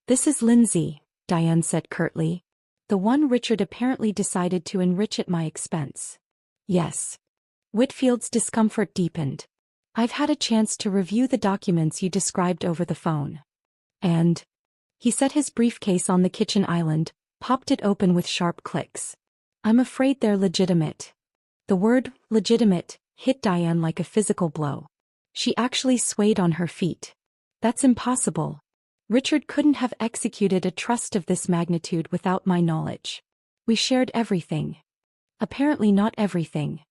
"This is Lindsay," Diane said curtly. "The one Richard apparently decided to enrich at my expense." "Yes." Whitfield's discomfort deepened. "I've had a chance to review the documents you described over the phone. And..." He set his briefcase on the kitchen island, popped it open with sharp clicks. "I'm afraid they're legitimate." The word, legitimate, hit Diane like a physical blow. She actually swayed on her feet. "That's impossible. Richard couldn't have executed a trust of this magnitude without my knowledge. We shared everything." "Apparently not everything."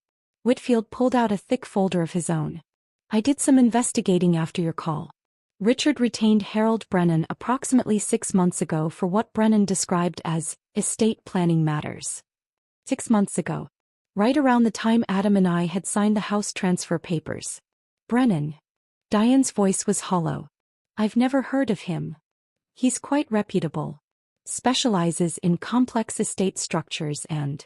Whitfield pulled out a thick folder of his own. "I did some investigating after your call. Richard retained Harold Brennan approximately 6 months ago for what Brennan described as estate planning matters. 6 months ago. Right around the time Adam and I had signed the house transfer papers." "Brennan." Diane's voice was hollow. "I've never heard of him." He's quite reputable. Specializes in complex estate structures and...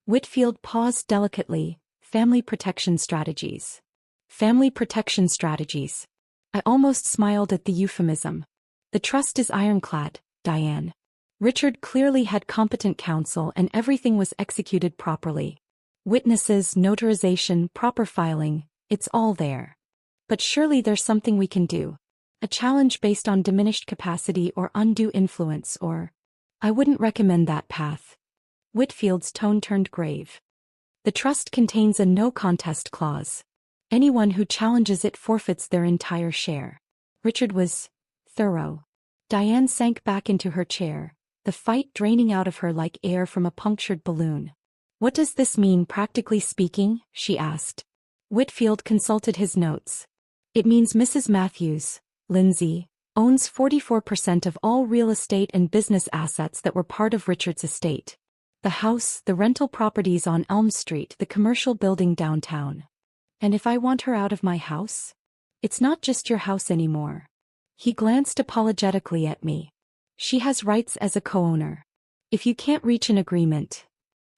Whitfield paused delicately. Family protection strategies. Family protection strategies. I almost smiled at the euphemism. The trust is ironclad, Diane. Richard clearly had competent counsel and everything was executed properly. Witnesses, notarization, proper filing, it's all there. But surely there's something we can do. A challenge based on diminished capacity or undue influence or... I wouldn't recommend that path. Whitfield's tone turned grave. The trust contains a no-contest clause. Anyone who challenges it forfeits their entire share. Richard was thorough. Diane sank back into her chair, the fight draining out of her like air from a punctured balloon. What does this mean practically speaking? She asked. Whitfield consulted his notes. It means Mrs. Matthews, Lindsay, owns 44% of all real estate and business assets that were part of Richard's estate. The house, the rental properties on Elm Street, the commercial building downtown. And if I want her out of my house? It's not just your house anymore. He glanced apologetically at me. She has rights as a co-owner. If you can't reach an agreement.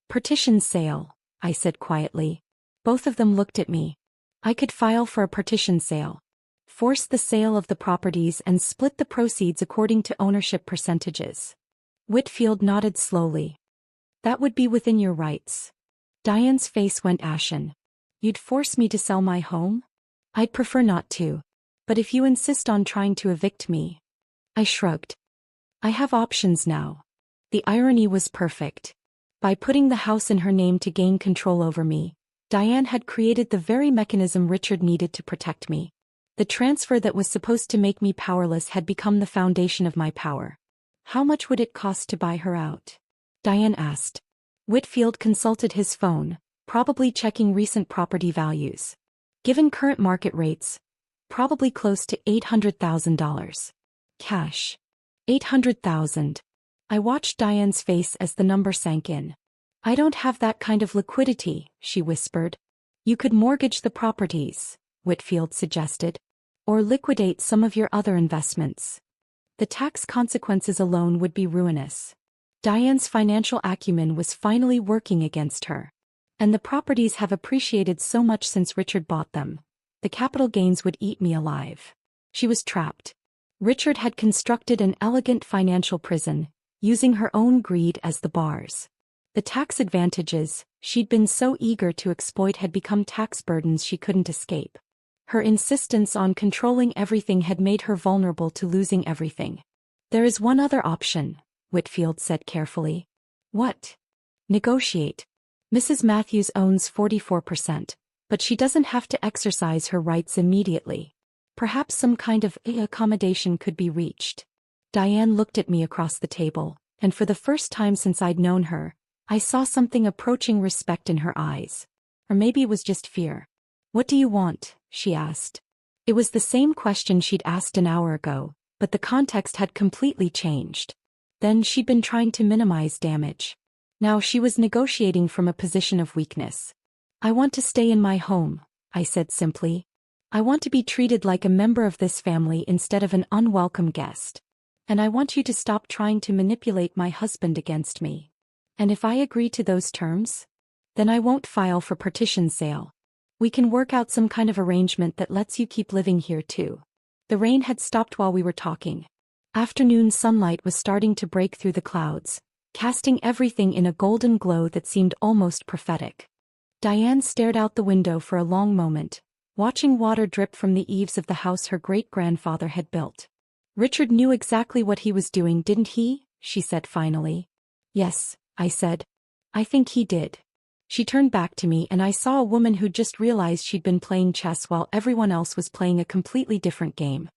Partition sale, I said quietly. Both of them looked at me. I could file for a partition sale. Force the sale of the properties and split the proceeds according to ownership percentages. Whitfield nodded slowly. That would be within your rights. Diane's face went ashen. You'd force me to sell my home? I'd prefer not to. But if you insist on trying to evict me... I shrugged. I have options now. The irony was perfect. By putting the house in her name to gain control over me, Diane had created the very mechanism Richard needed to protect me. The transfer that was supposed to make me powerless had become the foundation of my power. How much would it cost to buy her out? Diane asked. Whitfield consulted his phone, probably checking recent property values. Given current market rates, probably close to $800,000. Cash. $800,000. I watched Diane's face as the number sank in. I don't have that kind of liquidity, she whispered. You could mortgage the properties, Whitfield suggested. Or liquidate some of your other investments. The tax consequences alone would be ruinous. Diane's financial acumen was finally working against her. And the properties have appreciated so much since Richard bought them. The capital gains would eat me alive. She was trapped. Richard had constructed an elegant financial prison, using her own greed as the bars. The tax advantages she'd been so eager to exploit had become tax burdens she couldn't escape. Her insistence on controlling everything had made her vulnerable to losing everything. There is one other option, Whitfield said carefully. What? Negotiate. Mrs. Matthews owns 44%, but she doesn't have to exercise her rights immediately. Perhaps some kind of accommodation could be reached. Diane looked at me across the table, and for the first time since I'd known her, I saw something approaching respect in her eyes. Or maybe it was just fear. What do you want? She asked. It was the same question she'd asked an hour ago, but the context had completely changed. Then she'd been trying to minimize damage. Now she was negotiating from a position of weakness. I want to stay in my home, I said simply. I want to be treated like a member of this family instead of an unwelcome guest. And I want you to stop trying to manipulate my husband against me. And if I agree to those terms, then I won't file for partition sale. We can work out some kind of arrangement that lets you keep living here too. The rain had stopped while we were talking. Afternoon sunlight was starting to break through the clouds, casting everything in a golden glow that seemed almost prophetic. Diane stared out the window for a long moment, watching water drip from the eaves of the house her great-grandfather had built. Richard knew exactly what he was doing, didn't he? She said finally. Yes, I said. I think he did. She turned back to me and I saw a woman who'd just realized she'd been playing chess while everyone else was playing a completely different game.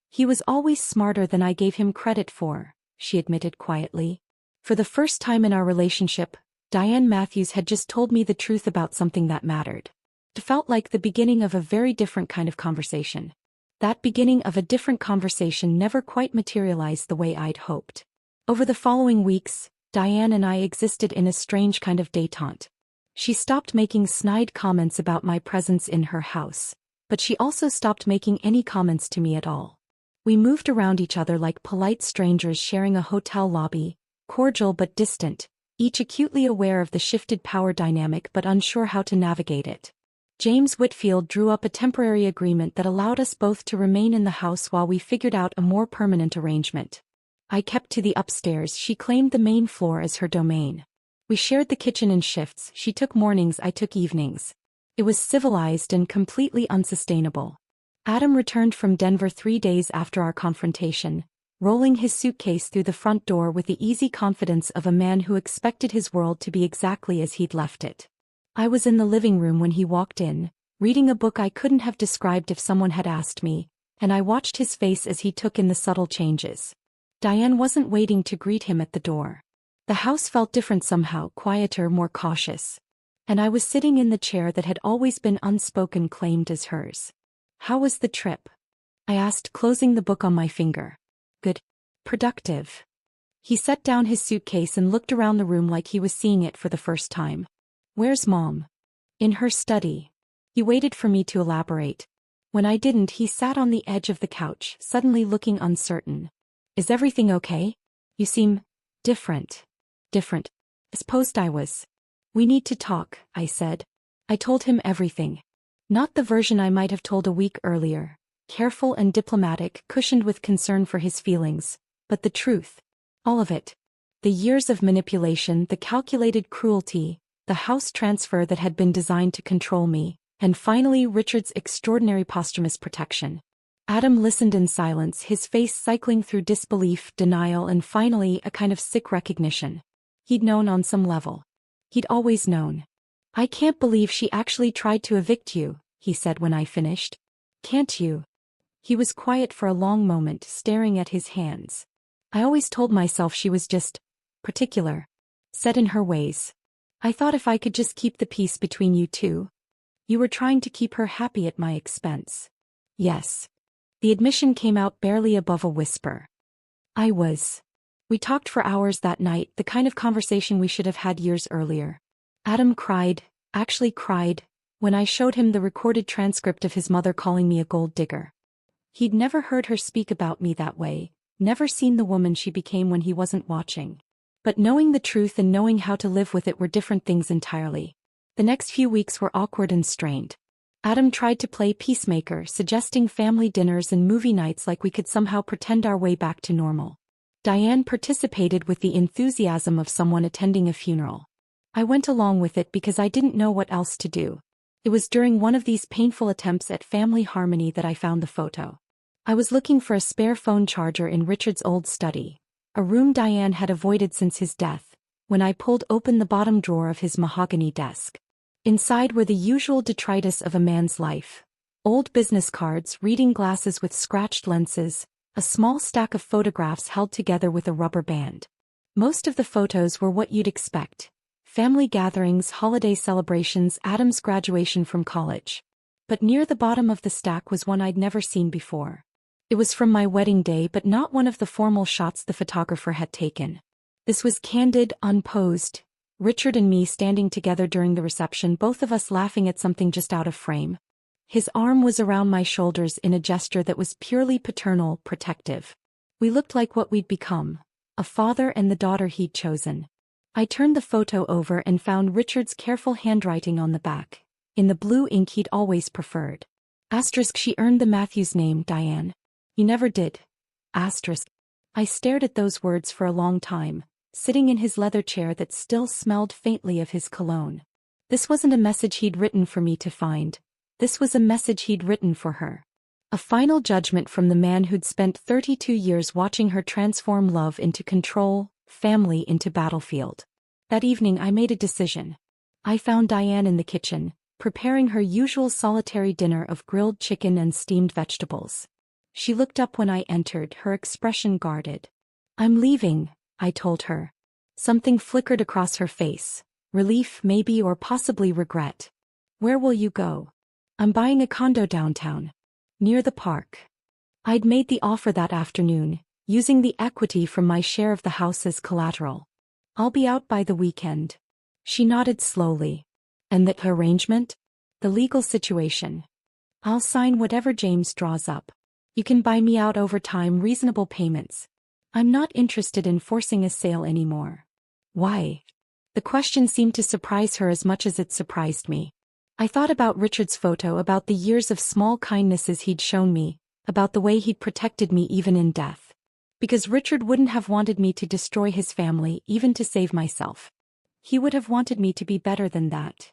He was always smarter than I gave him credit for, she admitted quietly. For the first time in our relationship, Diane Matthews had just told me the truth about something that mattered. It felt like the beginning of a very different kind of conversation. That beginning of a different conversation never quite materialized the way I'd hoped. Over the following weeks, Diane and I existed in a strange kind of détente. She stopped making snide comments about my presence in her house, but she also stopped making any comments to me at all. We moved around each other like polite strangers sharing a hotel lobby, cordial but distant, each acutely aware of the shifted power dynamic but unsure how to navigate it. James Whitfield drew up a temporary agreement that allowed us both to remain in the house while we figured out a more permanent arrangement. I kept to the upstairs, she claimed the main floor as her domain. We shared the kitchen in shifts, she took mornings, I took evenings. It was civilized and completely unsustainable. Adam returned from Denver 3 days after our confrontation, rolling his suitcase through the front door with the easy confidence of a man who expected his world to be exactly as he'd left it. I was in the living room when he walked in, reading a book I couldn't have described if someone had asked me, and I watched his face as he took in the subtle changes. Diane wasn't waiting to greet him at the door. The house felt different somehow, quieter, more cautious. And I was sitting in the chair that had always been unspoken claimed as hers. "How was the trip?" I asked, closing the book on my finger. "Good. Productive." He set down his suitcase and looked around the room like he was seeing it for the first time. "Where's Mom?" "In her study." He waited for me to elaborate. When I didn't, he sat on the edge of the couch, suddenly looking uncertain. "Is everything okay? You seem different." "Different? Supposed I was." "We need to talk," I said. I told him everything. Not the version I might have told a week earlier, careful and diplomatic, cushioned with concern for his feelings, but the truth. All of it. The years of manipulation, the calculated cruelty, the house transfer that had been designed to control me, and finally Richard's extraordinary posthumous protection. Adam listened in silence, his face cycling through disbelief, denial, and finally a kind of sick recognition. He'd known on some level. He'd always known. "I can't believe she actually tried to evict you," he said when I finished. "Can't you?" He was quiet for a long moment, staring at his hands. "I always told myself she was just particular, set in her ways. I thought if I could just keep the peace between you two." "You were trying to keep her happy at my expense." "Yes." The admission came out barely above a whisper. "I was." We talked for hours that night, the kind of conversation we should have had years earlier. Adam cried, actually cried, when I showed him the recorded transcript of his mother calling me a gold digger. He'd never heard her speak about me that way, never seen the woman she became when he wasn't watching. But knowing the truth and knowing how to live with it were different things entirely. The next few weeks were awkward and strained. Adam tried to play peacemaker, suggesting family dinners and movie nights like we could somehow pretend our way back to normal. Diane participated with the enthusiasm of someone attending a funeral. I went along with it because I didn't know what else to do. It was during one of these painful attempts at family harmony that I found the photo. I was looking for a spare phone charger in Richard's old study, a room Diane had avoided since his death, when I pulled open the bottom drawer of his mahogany desk. Inside were the usual detritus of a man's life. Old business cards, reading glasses with scratched lenses, a small stack of photographs held together with a rubber band. Most of the photos were what you'd expect. Family gatherings, holiday celebrations, Adam's graduation from college. But near the bottom of the stack was one I'd never seen before. It was from my wedding day, but not one of the formal shots the photographer had taken. This was candid, unposed. Richard and me standing together during the reception, both of us laughing at something just out of frame. His arm was around my shoulders in a gesture that was purely paternal, protective. We looked like what we'd become, a father and the daughter he'd chosen. I turned the photo over and found Richard's careful handwriting on the back, in the blue ink he'd always preferred. Asterisk, she earned the Matthews name, Diane. You never did. Asterisk. I stared at those words for a long time, sitting in his leather chair that still smelled faintly of his cologne. This wasn't a message he'd written for me to find. This was a message he'd written for her. A final judgment from the man who'd spent 32 years watching her transform love into control, family into battlefield. That evening I made a decision. I found Diane in the kitchen, preparing her usual solitary dinner of grilled chicken and steamed vegetables. She looked up when I entered, her expression guarded. "I'm leaving," I told her. Something flickered across her face. Relief, maybe, or possibly regret. "Where will you go?" "I'm buying a condo downtown, near the park." I'd made the offer that afternoon, using the equity from my share of the house as collateral. "I'll be out by the weekend." She nodded slowly. "And the arrangement?" "The legal situation. I'll sign whatever James draws up." You can buy me out over time, reasonable payments. I'm not interested in forcing a sale anymore. Why? The question seemed to surprise her as much as it surprised me. I thought about Richard's photo, about the years of small kindnesses he'd shown me, about the way he'd protected me even in death. Because Richard wouldn't have wanted me to destroy his family, even to save myself. He would have wanted me to be better than that.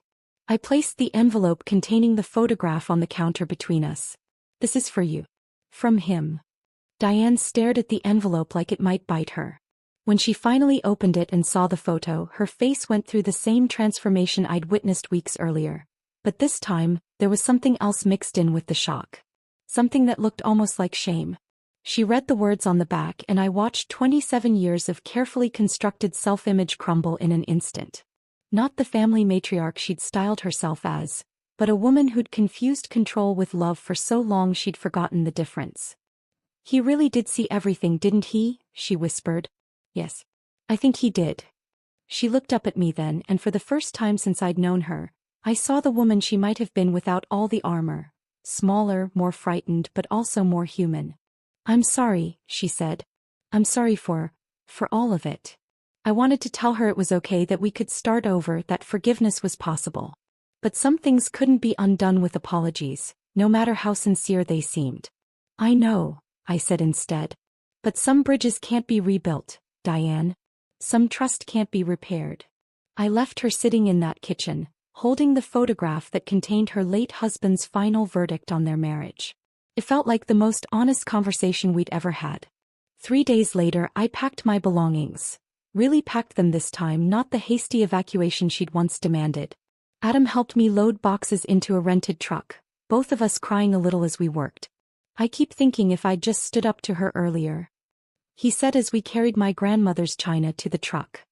I placed the envelope containing the photograph on the counter between us. This is for you. From him. Diane stared at the envelope like it might bite her. When she finally opened it and saw the photo, her face went through the same transformation I'd witnessed weeks earlier. But this time, there was something else mixed in with the shock. Something that looked almost like shame. She read the words on the back, and I watched 27 years of carefully constructed self-image crumble in an instant. Not the family matriarch she'd styled herself as, but a woman who'd confused control with love for so long she'd forgotten the difference. He really did see everything, didn't he? She whispered. Yes. I think he did. She looked up at me then, and for the first time since I'd known her, I saw the woman she might have been without all the armor. Smaller, more frightened, but also more human. I'm sorry, she said. I'm sorry for all of it. I wanted to tell her it was okay, that we could start over, that forgiveness was possible. But some things couldn't be undone with apologies, no matter how sincere they seemed. I know, I said instead. But some bridges can't be rebuilt, Diane. Some trust can't be repaired. I left her sitting in that kitchen, holding the photograph that contained her late husband's final verdict on their marriage. It felt like the most honest conversation we'd ever had. 3 days later, I packed my belongings. Really packed them this time, not the hasty evacuation she'd once demanded. Adam helped me load boxes into a rented truck, both of us crying a little as we worked. I keep thinking if I'd just stood up to her earlier. He said as we carried my grandmother's china to the truck.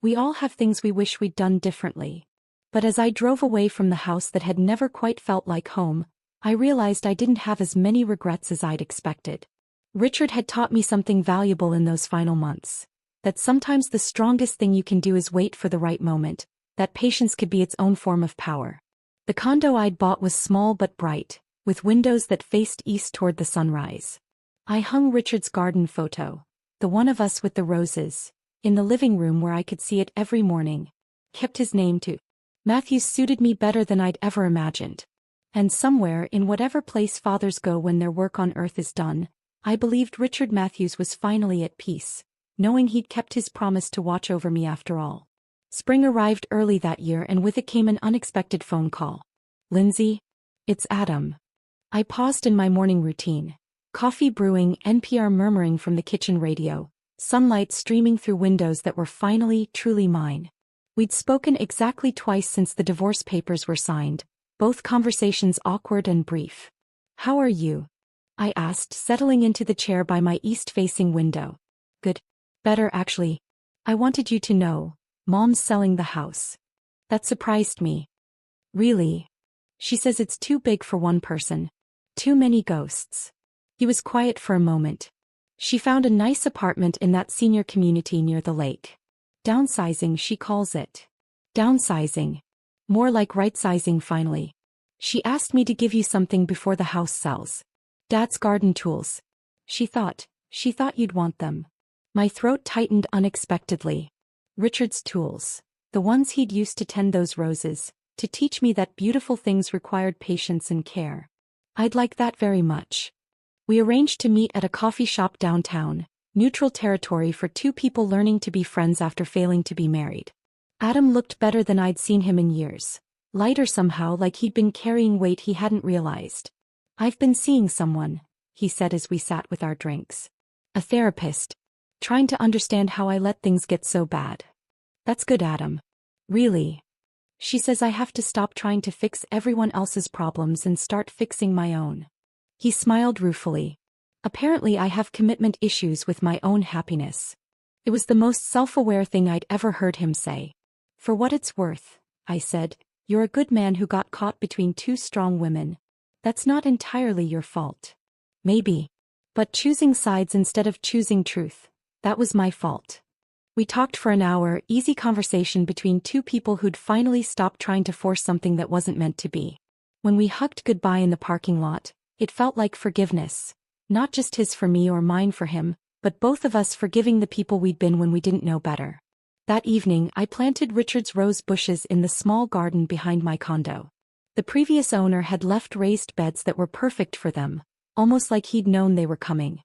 We all have things we wish we'd done differently. But as I drove away from the house that had never quite felt like home, I realized I didn't have as many regrets as I'd expected. Richard had taught me something valuable in those final months. That sometimes the strongest thing you can do is wait for the right moment, that patience could be its own form of power. The condo I'd bought was small but bright, with windows that faced east toward the sunrise. I hung Richard's garden photo, the one of us with the roses, in the living room where I could see it every morning. Kept his name too. Matthews suited me better than I'd ever imagined. And somewhere, in whatever place fathers go when their work on earth is done, I believed Richard Matthews was finally at peace, knowing he'd kept his promise to watch over me after all. Spring arrived early that year, and with it came an unexpected phone call. Lindsay? It's Adam. I paused in my morning routine. Coffee brewing, NPR murmuring from the kitchen radio, sunlight streaming through windows that were finally, truly mine. We'd spoken exactly twice since the divorce papers were signed, both conversations awkward and brief. How are you? I asked, settling into the chair by my east-facing window. Good. Better, actually. I wanted you to know, Mom's selling the house. That surprised me. Really? She says it's too big for one person. Too many ghosts. He was quiet for a moment. She found a nice apartment in that senior community near the lake. Downsizing, she calls it. Downsizing. More like right-sizing finally. She asked me to give you something before the house sells. Dad's garden tools. She thought you'd want them. My throat tightened unexpectedly. Richard's tools. The ones he'd used to tend those roses, to teach me that beautiful things required patience and care. I'd like that very much. We arranged to meet at a coffee shop downtown, neutral territory for two people learning to be friends after failing to be married. Adam looked better than I'd seen him in years. Lighter somehow, like he'd been carrying weight he hadn't realized. I've been seeing someone, he said as we sat with our drinks. A therapist. Trying to understand how I let things get so bad. That's good, Adam. Really? She says I have to stop trying to fix everyone else's problems and start fixing my own. He smiled ruefully. Apparently I have commitment issues with my own happiness. It was the most self-aware thing I'd ever heard him say. For what it's worth, I said, you're a good man who got caught between two strong women. That's not entirely your fault. Maybe. But choosing sides instead of choosing truth, that was my fault. We talked for an hour, easy conversation between two people who'd finally stopped trying to force something that wasn't meant to be. When we hugged goodbye in the parking lot, it felt like forgiveness. Not just his for me or mine for him, but both of us forgiving the people we'd been when we didn't know better. That evening, I planted Richard's rose bushes in the small garden behind my condo. The previous owner had left raised beds that were perfect for them, almost like he'd known they were coming.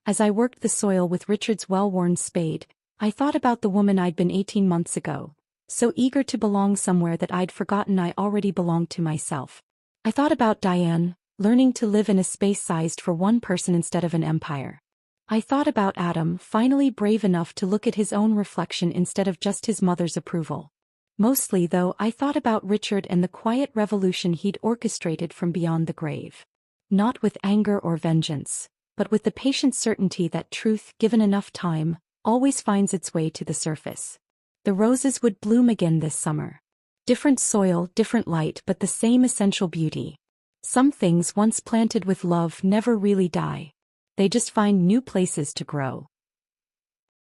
As I worked the soil with Richard's well-worn spade, I thought about the woman I'd been 18 months ago, so eager to belong somewhere that I'd forgotten I already belonged to myself. I thought about Diane, learning to live in a space sized for one person instead of an empire. I thought about Adam, finally brave enough to look at his own reflection instead of just his mother's approval. Mostly, though, I thought about Richard and the quiet revolution he'd orchestrated from beyond the grave. Not with anger or vengeance, but with the patient certainty that truth, given enough time, always finds its way to the surface. The roses would bloom again this summer. Different soil, different light, but the same essential beauty. Some things once planted with love never really die. They just find new places to grow.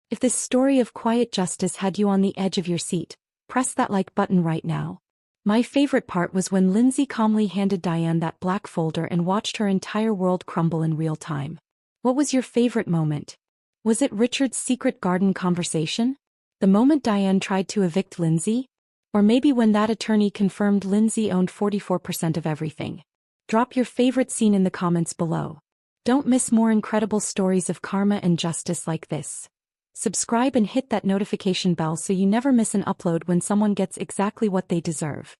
If this story of quiet justice had you on the edge of your seat, press that like button right now. My favorite part was when Lindsay calmly handed Diane that black folder and watched her entire world crumble in real time. What was your favorite moment? Was it Richard's secret garden conversation? The moment Diane tried to evict Lindsay? Or maybe when that attorney confirmed Lindsay owned 44% of everything? Drop your favorite scene in the comments below. Don't miss more incredible stories of karma and justice like this. Subscribe and hit that notification bell so you never miss an upload when someone gets exactly what they deserve.